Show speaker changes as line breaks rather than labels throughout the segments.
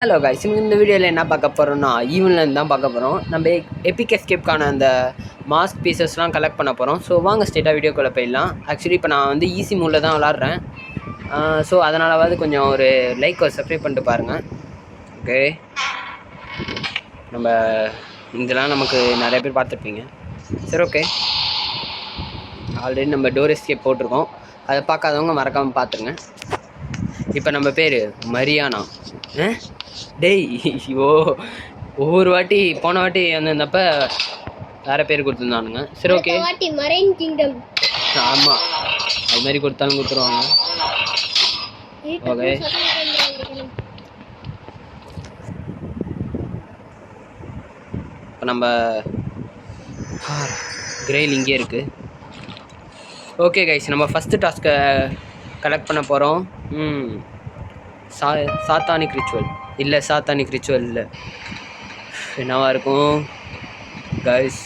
Hello guys, இந்த வீடியோவில் என்ன பார்க்க போகிறோம்னா ஈவன்லேருந்து தான் பார்க்க போகிறோம். நம்ம எபிக் எஸ்கேப்கான அந்த மாஸ்க் பீசஸ்லாம் கலெக்ட் பண்ண போகிறோம். ஸோ வாங்க ஸ்ட்ரெயிட்டாக வீடியோக்குள்ளே போயிடலாம். ஆக்சுவலி இப்போ நான் வந்து ஈஸி மூடில் தான் விளாட்றேன். ஸோ அதனாலவாது கொஞ்சம் ஒரு லைக் ஒரு சப்ஸ்கிரைப் பண்ணிட்டு பாருங்கள். ஓகே, நம்ம இதெல்லாம் நமக்கு நிறைய பேர் பார்த்துருப்பீங்க. சரி, ஓகே, ஆல்ரெடி நம்ம டோர் எஸ்கேப் போட்டிருக்கோம். அதை பார்க்காதவங்க மறக்காமல் பார்த்துருங்க. இப்போ நம்ம பேர் மரியானா. டேய், ஐயோ, ஒவ்வொரு வாட்டி போன வாட்டி வந்திருந்தப்ப வேற பேர் கொடுத்துருந்தானுங்க. சரி, ஓகே, ஆமாம், அது மாதிரி கொடுத்தாலும் கொடுத்துருவாங்க. ஓகே, இப்போ நம்ம கிரெயில் இங்கே இருக்குது. ஓகே கைஸ், நம்ம ஃபஸ்ட்டு டாஸ்க்கை கலெக்ட் பண்ண போகிறோம். சாத்தானிக் ரிச்சுவல் இல்லை, சாத்தானிக் ரிச்சுவல் இல்லை, என்னவா இருக்கும் கைஸ்?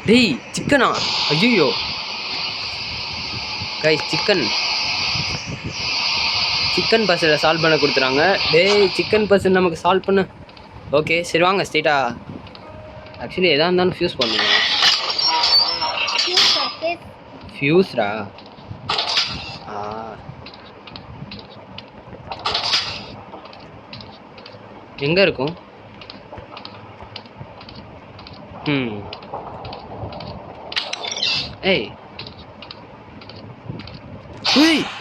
டேய், சிக்கனா? ஐயோ கைஸ், சிக்கன் பஸ்ஸில் சால்வ் பண்ண கொடுத்துறாங்க. டேய், சிக்கன் பஸ்ஸில் நமக்கு சால்வ் பண்ண. ஓகே, சரி வாங்க ஸ்ட்ரெயிட்டாக. ஆக்சுவலி எதாக இருந்தாலும் ஃபியூஸ் பண்ணுங்க. ஃபியூஸ்ரா? எங்கே இருக்கும்? ஏய்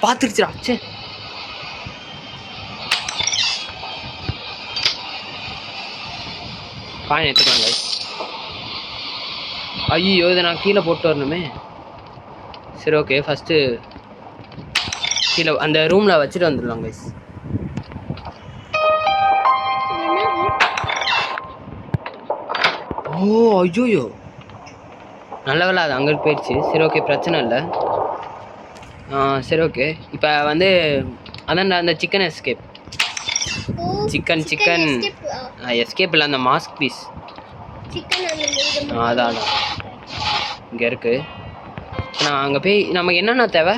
பார்த்துருச்சுரா. சே, பானை எடுத்துக்கலாங்க. ஐயோ, இதை நான் கீழே போட்டு வரணுமே. சரி, ஓகே, ஃபஸ்ட்டு கீழே அந்த ரூமில் வச்சுட்டு வந்துடலாம் கைஸ். ஓ ஐயோயோ, நல்ல வேலை அது அங்கே போயிடுச்சு. சரி, ஓகே, பிரச்சனை இல்லை. சரி, ஓகே, இப்போ வந்து அதான் அந்த சிக்கன் எஸ்கேப். சிக்கன் எஸ்கேப் இல்லை, அந்த மாஸ்க் பீஸ். அதான் இங்கே இருக்கு. நான் அங்கே போய் நமக்கு என்னென்ன தேவை?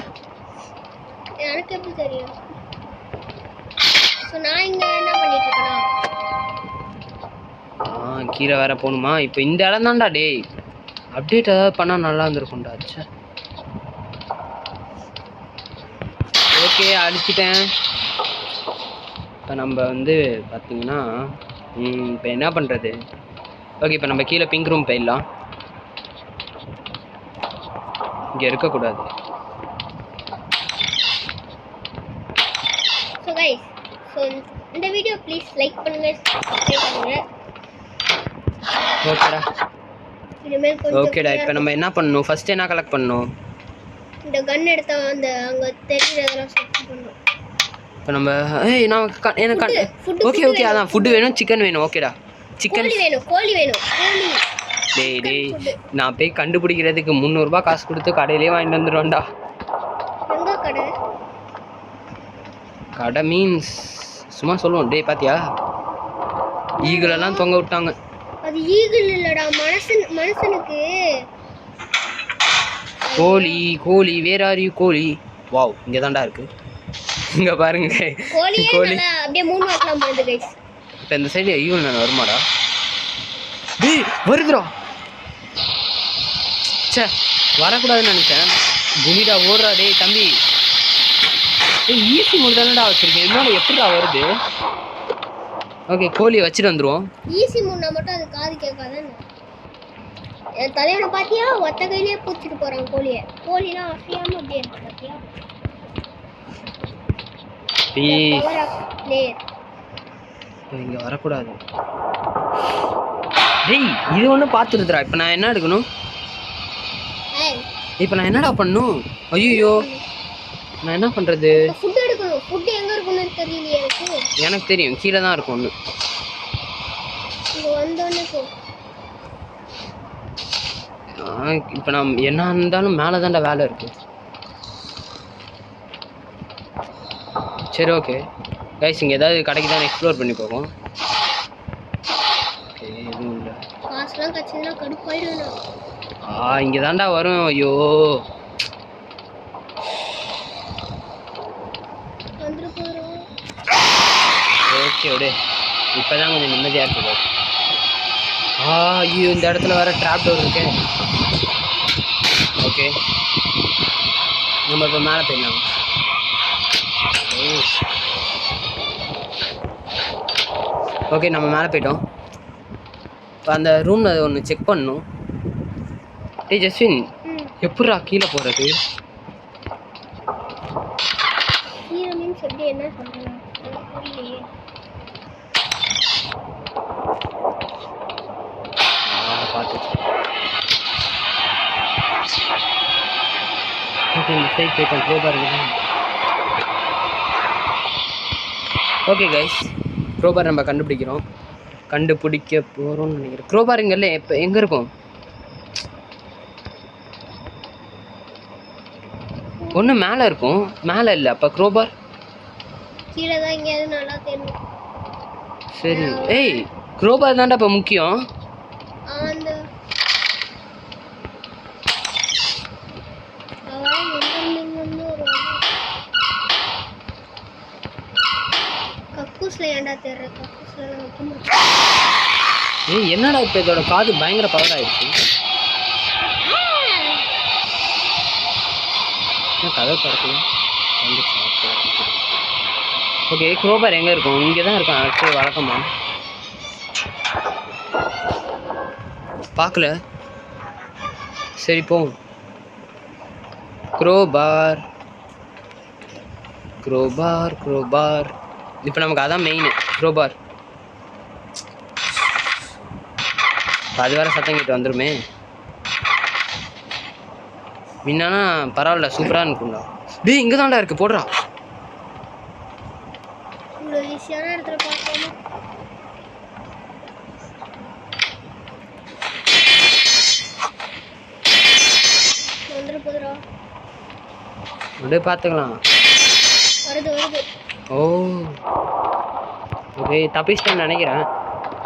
எனக்கு எப்படி தெரியும்? நான் இங்கே என்ன பண்ணிட்டு இருக்கேனா?
கீழே வேற போகணுமா? இப்போ இந்த இடம் தான்டா. டேய், அப்டேட் ஏதாவது பண்ணால் நல்லா இருந்திருக்கும்டா. ஓகே, அடிச்சிட்டேன். இப்போ நம்ம வந்து பார்த்தீங்கன்னா இப்போ என்ன பண்ணுறது? ஓகே, இப்போ நம்ம கீழே பிங்க் ரூம் போயிடலாம். இங்கே இருக்கக்கூடாது.
இந்த வீடியோ ப்ளீஸ் லைக் பண்ணுங்க, சப்ஸ்கிரைப் பண்ணுங்க.
ஓகேடா, ஓகேடா. இப்போ நம்ம என்ன பண்ணணும்? ஃபர்ஸ்ட் என்ன கலெக்ட் பண்ணணும்?
இந்த கன் எடுத்தா அந்த அங்க தெரியுறதெல்லாம் செட் பண்ணனும்.
இப்போ நம்ம எனக்கு ஓகே ஓகே, அதான் ஃபுட் வேணும், சிக்கன் வேணும். ஓகேடா, சிக்கன்
வேணும், கோழி வேணும்.
டேய், நான் போய் கண்டுபிடிக்கிறதுக்கு 300 ரூபாய் காசு கொடுத்து கடையிலே வாங்கிட்டு வந்துடுவேன்டா.
எங்க கடை?
கடை மீன்ஸ் சும்மா சொல்லுவோம். டேய், பாத்தியா, ஈகிள் எல்லாம் தொங்க விட்டாங்க.
அது ஈகிள் இல்லடா, மனுஷனுக்கு
கோழி. வேர் ஆர் யூ கோழி? வாவ், இங்கே தான்டா இருக்கு. இங்கே பாருங்க, கோழி
அப்படியே மூணு வாக்கலாம் போகுது கைஸ்.
இப்போ இந்த சைடு ஈகிள் நான் வருமாடா? டேய், வருதுடா. சே, வரக்கூடாதுன்னு நினச்சேன். குனிடா, ஓடுறா. டேய் தம்பி, ஈஸி மூணு தானடா வச்சிருக்கேன், என்னோட எப்படிடா வருது? ஓகே, கோழியை வச்சுட்டு வந்துடுவோம்.
ஈஸி மூணா மட்டும் அது காது கேட்காதானே? என் தலைவனை பார்த்தியா, ஒத்த கையிலே பூச்சிட்டு போகிறான் கோழியை. கோழிலாம் அசையாமல் அப்படியே இருக்கு பார்த்தியா?
இங்கே வரக்கூடாது. டேய், இது ஒன்று பார்த்துருதுடா. இப்போ நான் என்ன எடுக்கணும்? இப்போ நான் என்னடா பண்ணணும்? ஐயோ, நான் என்ன பண்ணுறது?
ஃபுட் எடுக்கணும். ஃபுட் எங்கே இருக்குன்னு தெரியலையே எனக்கு.
எனக்கு தெரியும், கீழே தான் இருக்கும் ஒன்று.
இங்கே வந்தோடனே போ.
இப்போ நான் என்ன இருந்தாலும் மேலே தான்டா வேலை இருக்கு. சரி, ஓகே கைஸ், இங்கே ஏதாவது கடைக்கு தான் எக்ஸ்ப்ளோர் பண்ணி போவோம். ஓகே, எதுவும் இல்லை.
காசுலாம் கட்சினா கடுப்பாயிடும்.
இங்கே தான்டா வரும். ஐயோ, சரி விடு, இப்போ தான் கொஞ்சம் நிம்மதியாக இருக்குது. ஐயோ இந்த இடத்துல வர ட்ராப் டோர் இருக்கு. ஓகே நம்ம இப்போ மேலே போயிடலாம். ஓகே நம்ம மேலே போயிட்டோம். இப்போ அந்த ரூமில் ஒன்று செக் பண்ணணும். ஏய் ஜஸ்வின், எப்பட்றா கீழே போகிறது?
என்ன சொல்றேன்
பார்த்து ஓகே இந்த சைட் போயிட்டோம். க்ரோபார் இருக்குது. ஓகே கைஸ், க்ரோபார் நம்ம கண்டுபிடிக்க போகிறோம்னு நினைக்கிறேன். க்ரோபார் இங்கே இல்லை, இப்போ எங்கே இருக்கும்? ஒன்று மேலே இருக்கும், மேலே இல்லை. அப்போ க்ரோபார்
கீழே தான் எங்கேயாவது நல்லா தெரியும்.
சரி, ஏய் க்ரோபார் தான்டா இப்போ முக்கியம்.
அந்த கக்கூஸ்ல ஏன்டா தெரியற? கக்கூஸ்ல
ஏய் என்னடா இப்போ இதோட காது பயங்கர பவர் ஆயிடுச்சு. கதை திறக்கணும். ஓகே க்ரோபார் எங்கே இருக்கும்? இங்கே தான் இருக்கும் ஆக்சுவலி வழக்கமா. பார்க்கல. சரி போவோம். க்ரோபார் க்ரோபார் க்ரோபார் இப்போ நமக்கு அதான் மெயின். க்ரோபார் அது வேறு சத்தம் கேட்டு வந்துடுமே. முன்னானா பரவாயில்ல, சூப்பராக இருக்கும்டா. டேய் இங்கே தான்டா இருக்குது, போடுறா.
ஈஸியான இடத்துல பார்க்கணும். வந்துடுறா
அப்படியே பார்த்துக்கலாம்.
வருது.
ஓ ஓகே தப்பிச்சிட்டேன்னு நினைக்கிறேன்,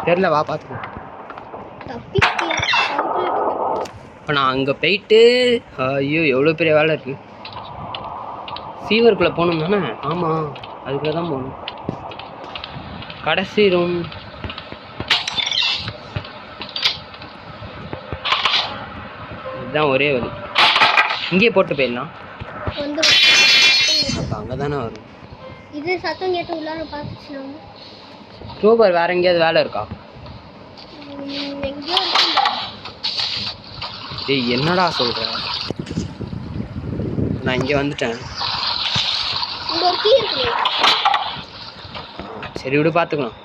தெரில. வா பார்த்துக்கலாம். இப்போ நான் அங்கே போயிட்டு ஐயோ எவ்வளோ பெரிய வேலை இருக்குது. ஃபீவருக்குள்ளே போகணும் தானே? ஆமாம், அதுக்குள்ளே தான் போகணும். கடைசி ரூம். இதுதான் ஒரே வழி. இங்கேயே போட்டு போயிடலாம். அங்கே தானே வரும்.
இது சத்தம் கேட்டு உள்ளார பார்த்துச்சு.
க்ரோபார் வேற எங்கேயாவது வேலை இருக்கா? ஏய் என்னடா சொல்ற? நான் இங்கே வந்துட்டேன். சரி விடு பார்த்துக்கலாம்.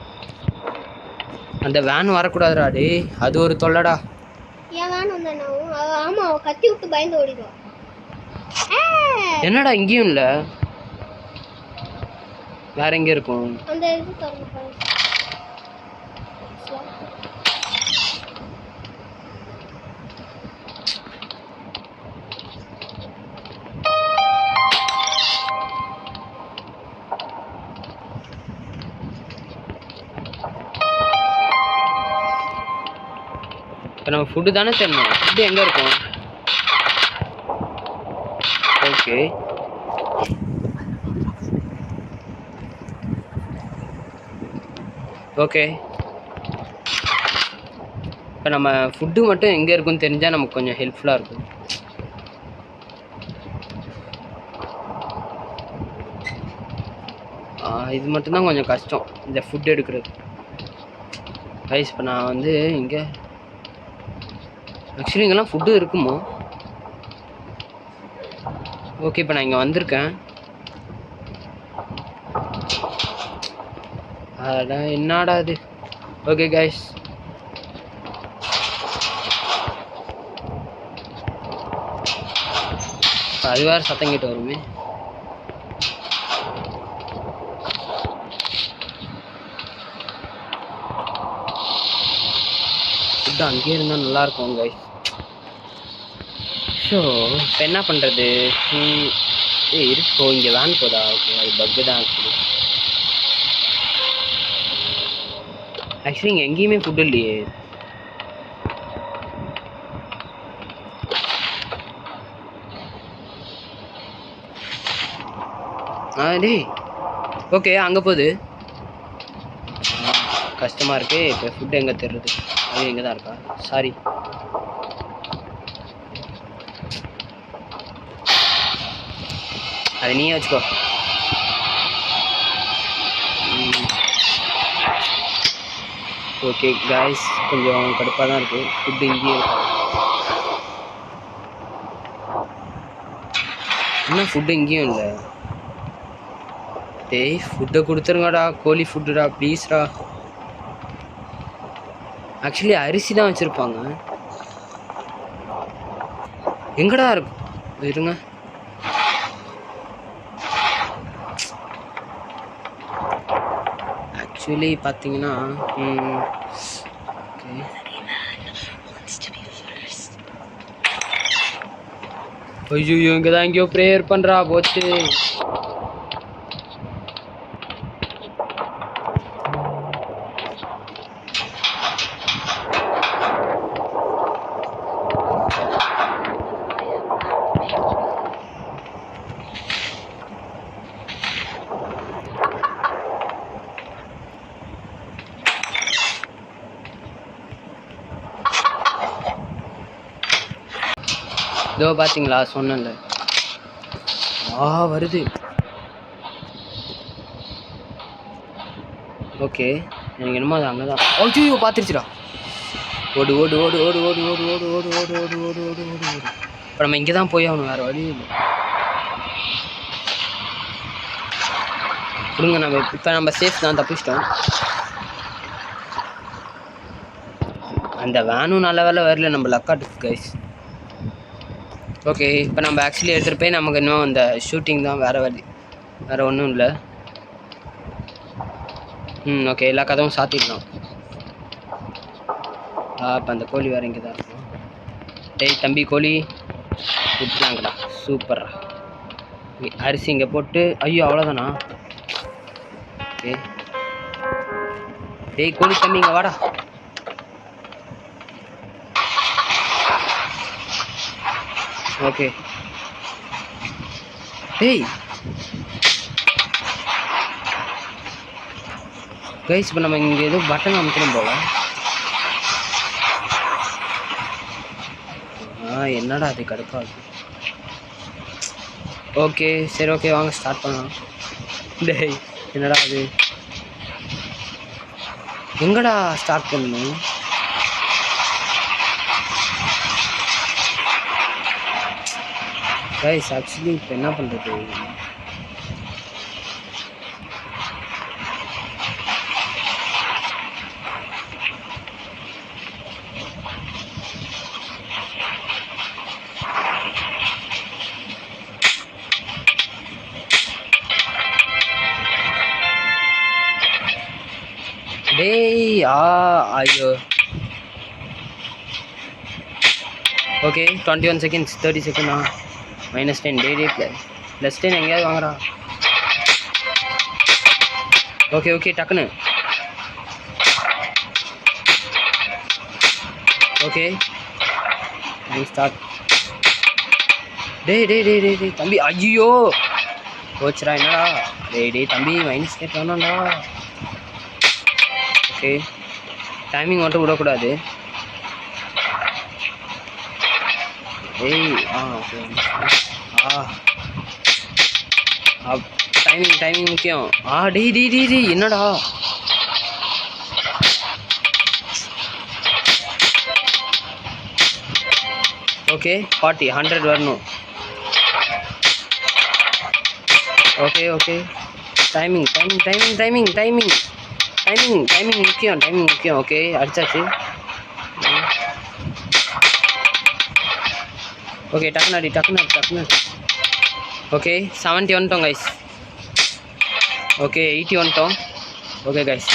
அந்த வேன் வரக்கூடாதுடா. டே அது ஒரு தொல்லடா.
ஏன் வேன் வந்தானோ? ஆமா கத்தி விட்டு பயந்து ஓடிடுவான்.
என்னடா இங்கேயும் இல்லை, வேற எங்கே இருக்கும்?
அந்த இது பாருங்க.
இப்போ நம்ம ஃபுட்டு தானே தரணும். ஃபுட்டு எங்கே இருக்கும்? ஓகே ஓகே இப்போ நம்ம ஃபுட்டு மட்டும் எங்கே இருக்குன்னு தெரிஞ்சால் நமக்கு கொஞ்சம் ஹெல்ப்ஃபுல்லாக இருக்கும். இது மட்டும்தான் கொஞ்சம் கஷ்டம், இந்த ஃபுட் எடுக்கிறது. ரைஸ் இப்போ நான் வந்து இங்கே ஆக்சுவலி இங்கெல்லாம் ஃபுட்டு இருக்குமோ? ஓகே இப்போ நான் இங்கே வந்திருக்கேன். அதான் என்னடா இது. ஓகே கைஸ், அது வேறு சத்தம் கேட்டு வருமே. ஃபுட்டு அங்கேயே இருந்தால் நல்லாயிருக்கும் கைஸ். ஸோ இப்போ என்ன பண்ணுறது? இருக்கோ இங்கே வேன் போதா? ஓகே அது பக்கு தான் ஆக்சுவலி இங்கே எங்கேயுமே ஃபுட்டு இல்லையே. டேய் ஓகே அங்கே போகுது. கஷ்டமாக இருக்குது. இப்போ ஃபுட் எங்கே தருது? அது எங்கே தான் இருக்கா? சாரி. அதை நீயே வச்சுக்கோ. ஓகே காய்ஸ், கொஞ்சம் கடுப்பாக தான் இருக்குது. ஃபுட்டு இங்கேயே இருக்கா? என்ன ஃபுட்டு இங்கேயும் இல்லை? டேய் ஃபுட்டை கொடுத்துருங்கடா. கோழி ஃபுட்டுடா ப்ளீஸ்டா. ஆக்சுவலி அரிசி தான் வச்சுருப்பாங்க. எங்கடா இருக்கும்? இருங்க. ஆக்சுவலி பார்த்தீங்கன்னா ஓகே, ஐயோ இங்கே தான் எங்கேயோ ப்ரேயர் பண்ணுறா போச்சு. இதோ பார்த்தீங்களா, சொன்னேன்ல. வருது. ஓகே, எனக்கு என்னமோ அது அங்கே தான். ஐயோ பார்த்துருச்சுடா. ஓடு ஓடு ஓடு ஓடு ஓடு ஓடு ஓடு ஓடு ஓடு ஓடு ஓடு ஓடு ஓடு ஓடு. இப்போ நம்ம இங்கே தான் போய் ஆகணும், வேறு வழி இல்லை. கொடுங்க. நம்ம சேஃப் தான், தப்பிச்சிட்டோம். அந்த வேனும் நல்ல வேலை வரல, நம்ம லக்காட்டுக்கு கைஸ். ஓகே, இப்போ நம்ம ஆக்சுவலி எடுத்துகிட்டு போய் நமக்கு இன்னும் அந்த ஷூட்டிங் தான், வேறு வழி, வேறு ஒன்றும் இல்லை. ஓகே, எல்லா கதவும் சாத்திடலாம். இப்போ அந்த கோழி வேறு இங்கே தான் இருக்கும். டேய் தம்பி கோழி விட்டுலாங்கடா. சூப்பர்ரா. அரிசி இங்கே போட்டு, ஐயோ அவ்வளோதானா? ஓகே, டேய் கோழி தம்பி இங்கே வாடா. ஓகே டேய் கைஸ், இப்போ நம்ம இங்கே ஏதோ பட்டன் அமுக்கணும் போல. என்னடா அது கடுப்பாகுது. ஓகே சரி, ஓகே வாங்க ஸ்டார்ட் பண்ணலாம். டேய் என்னடா அது? எங்கடா ஸ்டார்ட் பண்ணணும்? கைஸ் ஆக்சுவலி இப்போ என்ன பண்ணுறது? டேய் ஐயோ. Okay 21 seconds, 30 seconds. -10. டே +10 எங்கேயாவது வாங்குறா. ஓகே ஓகே டக்குன்னு. Okay start. டேய் தம்பி, ஐயோ போச்சுடா. என்னடா டேய் தம்பி, -8 வேணாம்டா. ஓகே, டைமிங் மட்டும் விடக்கூடாது. ஓகே டைமிங் முக்கியம். டேய் என்னடா? ஓகே 40 100 வரணும். ஓகே டைமிங் முக்கியம். ஓகே அடிச்சாச்சு. ஓகே டக்குன்னு. ஓகே 70 வந்துட்டோம் கைஸ். ஓகே 80 வந்துட்டோம். ஓகே கைஸ்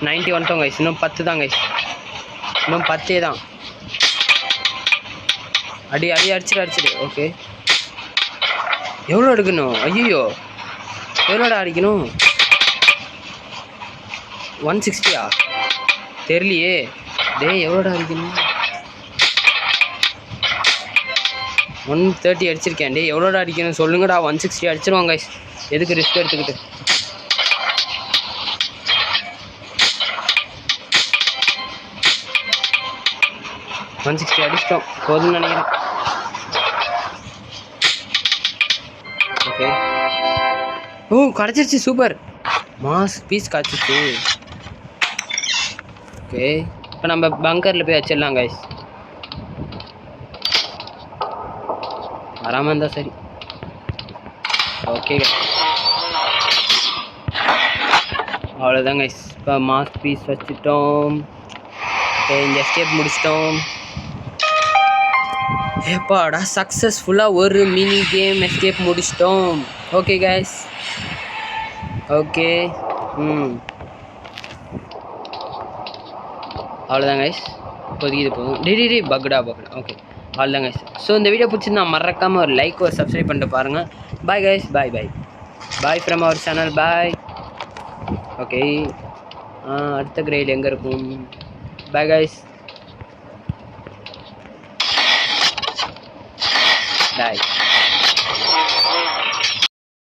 90 வந்துட்டோம் கைஸ். இன்னும் 10 தான் கைஸ், இன்னும் 10 தான். அடிச்சிடு. ஓகே எவ்வளோ எடுக்கணும்? ஐயோ எவ்வளோடா அடிக்கணும்? 160 தெரியலையே. டேய் எவ்வளோடா அடிக்கணும்? 130 அடிச்சிருக்கேன். டேய் எவ்வளோடா அடிக்கணும் சொல்லுங்கடா. 160 அடிச்சிருவாங்க கைஸ். எதுக்கு ரிஸ்க் எடுத்துக்கிட்டு? 160 அடிச்சிட்டோம், போதும்னு நினைக்கிறேன். ஓகே, ஓ கிடச்சிருச்சு, சூப்பர், மாஸ் பீஸ் கிடச்சிருச்சு. ஓகே, இப்போ நம்ம பங்கரில் போய் வச்சிடலாம் கைஸ். வராமல் இருந்தால் சரி. ஓகே, அவ்வளோதான் கைஸ். இப்போ மாஸ் பீஸ் வச்சுட்டோம். இந்த எஸ்கேப் முடிச்சிட்டோம். ஏப்பாடா, சக்ஸஸ்ஃபுல்லாக ஒரு மினி கேம் எஸ்கேப் முடிச்சிட்டோம். Okay guys, okay. அவ்வளோதான் கைஸ், இப்போதைக்கு இது போதும். டெய்லி பக்குடா. ஓகே, அவ்வளோதான் கைஸ். ஸோ இந்த வீடியோ பிடிச்சிருந்தா மறக்காமல் ஒரு லைக், ஒரு சப்ஸ்கிரைப் பண்ணிட்டு பாருங்கள். Bye guys, bye from our channel, bye. Okay, அடுத்த கிரேட் எங்கே இருக்கும்? பாய் கைஸ், பாய்.